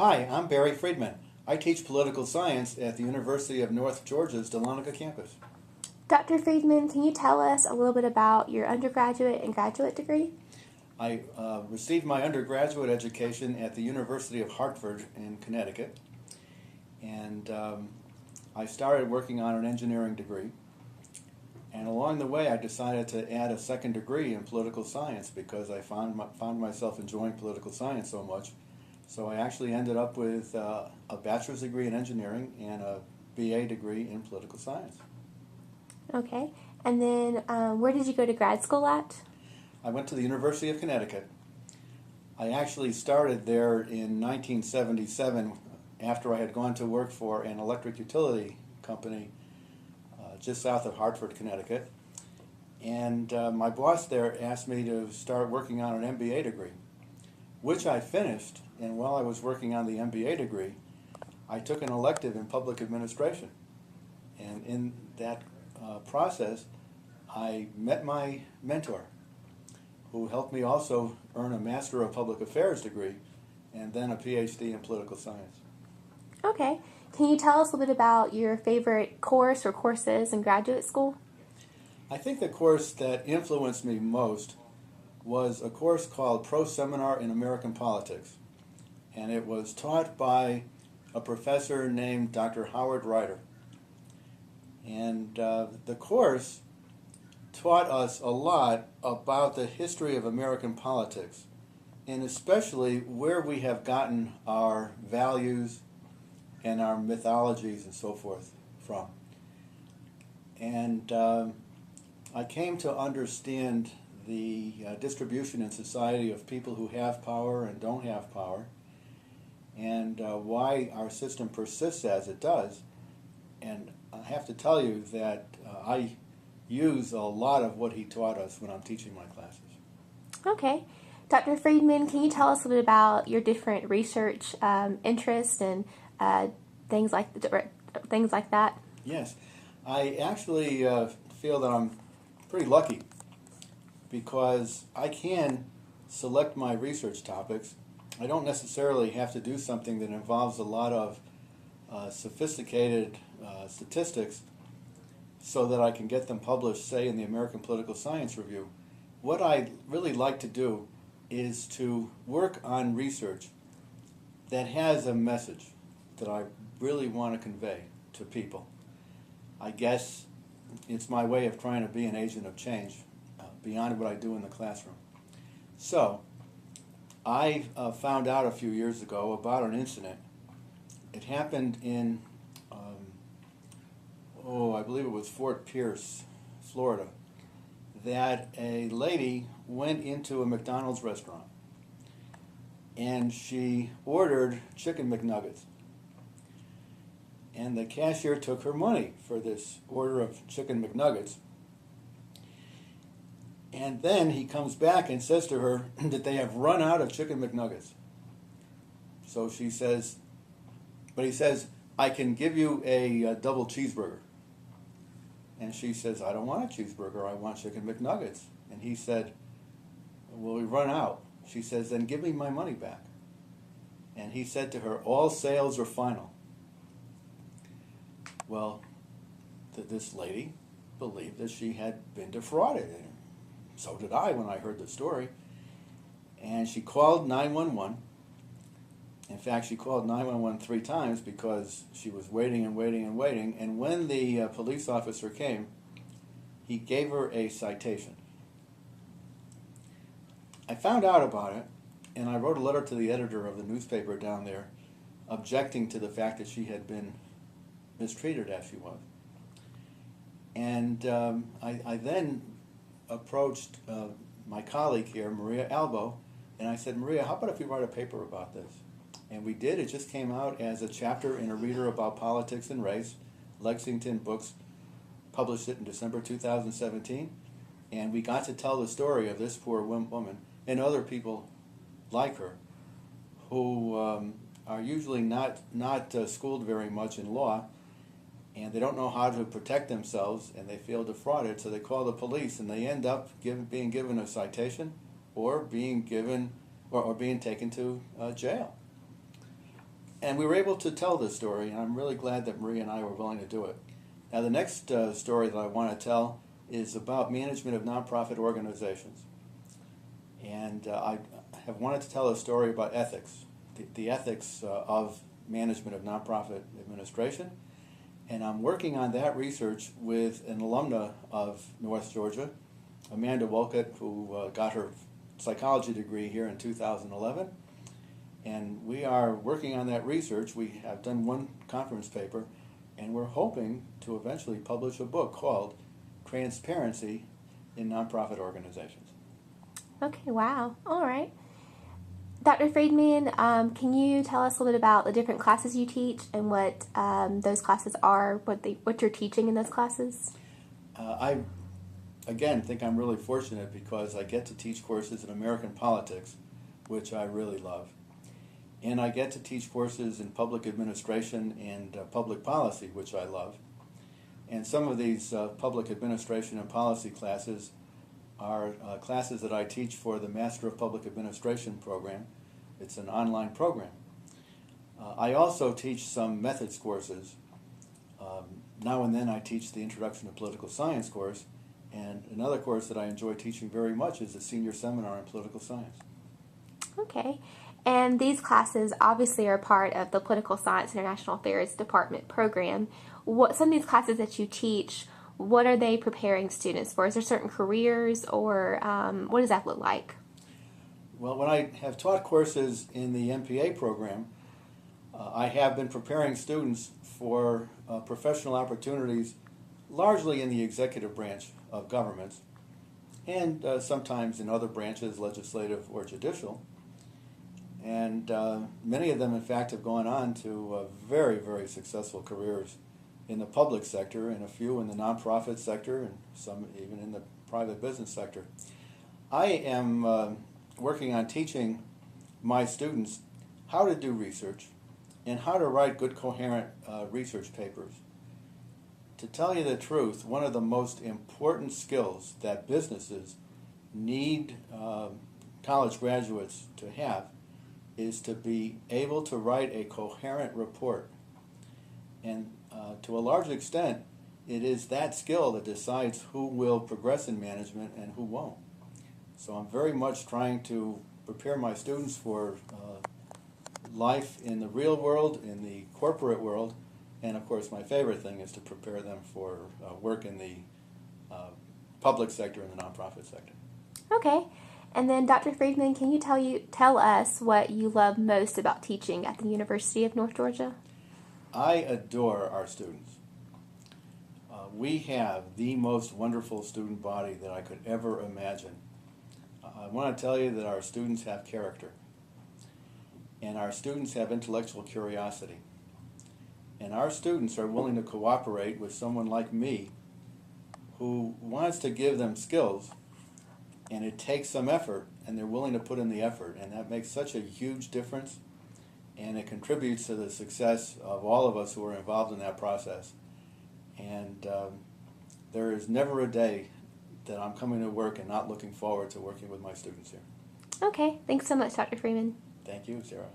Hi, I'm Barry Friedman. I teach political science at the University of North Georgia's Dahlonega campus. Dr. Friedman, can you tell us a little bit about your undergraduate and graduate degree? I received my undergraduate education at the University of Hartford in Connecticut, and I started working on an engineering degree. And along the way, I decided to add a second degree in political science because I found myself enjoying political science so much. So I actually ended up with a bachelor's degree in engineering and a BA degree in political science. Okay. And then where did you go to grad school at? I went to the University of Connecticut. I actually started there in 1977 after I had gone to work for an electric utility company just south of Hartford, Connecticut. And my boss there asked me to start working on an MBA degree, which I finished. And while I was working on the MBA degree, I took an elective in public administration. And in that process, I met my mentor, who helped me also earn a Master of Public Affairs degree and then a Ph.D. in political science. Okay. Can you tell us a little bit about your favorite course or courses in graduate school? I think the course that influenced me most was a course called Pro Seminar in American Politics. And it was taught by a professor named Dr. Howard Ryder. And the course taught us a lot about the history of American politics, and especially where we have gotten our values and our mythologies and so forth from. And I came to understand the distribution in society of people who have power and don't have power, and why our system persists as it does. And I have to tell you that I use a lot of what he taught us when I'm teaching my classes. Okay. Dr. Friedman, can you tell us a little bit about your different research interests and things like that? Yes. I actually feel that I'm pretty lucky because I can select my research topics. I don't necessarily have to do something that involves a lot of sophisticated statistics so that I can get them published, say, in the American Political Science Review. What I really like to do is to work on research that has a message that I really want to convey to people. I guess it's my way of trying to be an agent of change beyond what I do in the classroom. So, I found out a few years ago about an incident. It happened in, I believe it was Fort Pierce, Florida, that a lady went into a McDonald's restaurant and she ordered chicken McNuggets. And the cashier took her money for this order of chicken McNuggets. And then he comes back and says to her that they have run out of chicken McNuggets. So she says, but he says, I can give you a double cheeseburger. And she says, I don't want a cheeseburger, I want chicken McNuggets. And he said, well, we run out. She says, then give me my money back. And he said to her, all sales are final. Well, this lady believed that she had been defrauded. And so did I when I heard the story. And she called 911. In fact, she called 911 3 times because she was waiting and waiting and waiting. And when the police officer came, he gave her a citation. I found out about it, and I wrote a letter to the editor of the newspaper down there objecting to the fact that she had been mistreated as she was. And I then approached my colleague here, Maria Albo, and I said, Maria, how about if we write a paper about this? And we did. It just came out as a chapter in a reader about politics and race. Lexington Books published it in December 2017. And we got to tell the story of this poor woman and other people like her who are usually not schooled very much in law, and they don't know how to protect themselves, and they feel defrauded, so they call the police, and they end up being given a citation or being taken to jail. And we were able to tell this story, and I'm really glad that Marie and I were willing to do it. Now, the next story that I want to tell is about management of nonprofit organizations. And I have wanted to tell a story about ethics, the ethics of management of nonprofit administration. And I'm working on that research with an alumna of North Georgia, Amanda Wolcott, who got her psychology degree here in 2011. And we are working on that research. We have done one conference paper, and we're hoping to eventually publish a book called Transparency in Nonprofit Organizations. Okay, wow. All right. Dr. Friedman, can you tell us a little bit about the different classes you teach and what those classes are, what you're teaching in those classes? I, again, think I'm really fortunate because I get to teach courses in American politics, which I really love. And I get to teach courses in public administration and public policy, which I love. And some of these public administration and policy classes are classes that I teach for the Master of Public Administration program. It's an online program. I also teach some methods courses. Now and then I teach the Introduction to Political Science course, and another course that I enjoy teaching very much is the Senior Seminar in Political Science. Okay. And these classes obviously are part of the Political Science International Affairs Department program. Some of these classes that you teach, what are they preparing students for? Is there certain careers, or what does that look like? Well, when I have taught courses in the MPA program, I have been preparing students for professional opportunities largely in the executive branch of governments and sometimes in other branches, legislative or judicial. And many of them, in fact, have gone on to very, very successful careers in the public sector, and a few in the nonprofit sector, and some even in the private business sector. I am working on teaching my students how to do research and how to write good, coherent research papers. To tell you the truth, one of the most important skills that businesses need college graduates to have is to be able to write a coherent report. And to a large extent, it is that skill that decides who will progress in management and who won't. So I'm very much trying to prepare my students for life in the real world, in the corporate world, and of course my favorite thing is to prepare them for work in the public sector and the nonprofit sector. Okay. And then, Dr. Friedman, can you tell us what you love most about teaching at the University of North Georgia? I adore our students. We have the most wonderful student body that I could ever imagine. I want to tell you that our students have character, and our students have intellectual curiosity, and our students are willing to cooperate with someone like me who wants to give them skills, and it takes some effort, and they're willing to put in the effort, and that makes such a huge difference, and it contributes to the success of all of us who are involved in that process. And there is never a day that I'm coming to work and not looking forward to working with my students here. Okay, thanks so much, Dr. Freeman. Thank you, Sarah.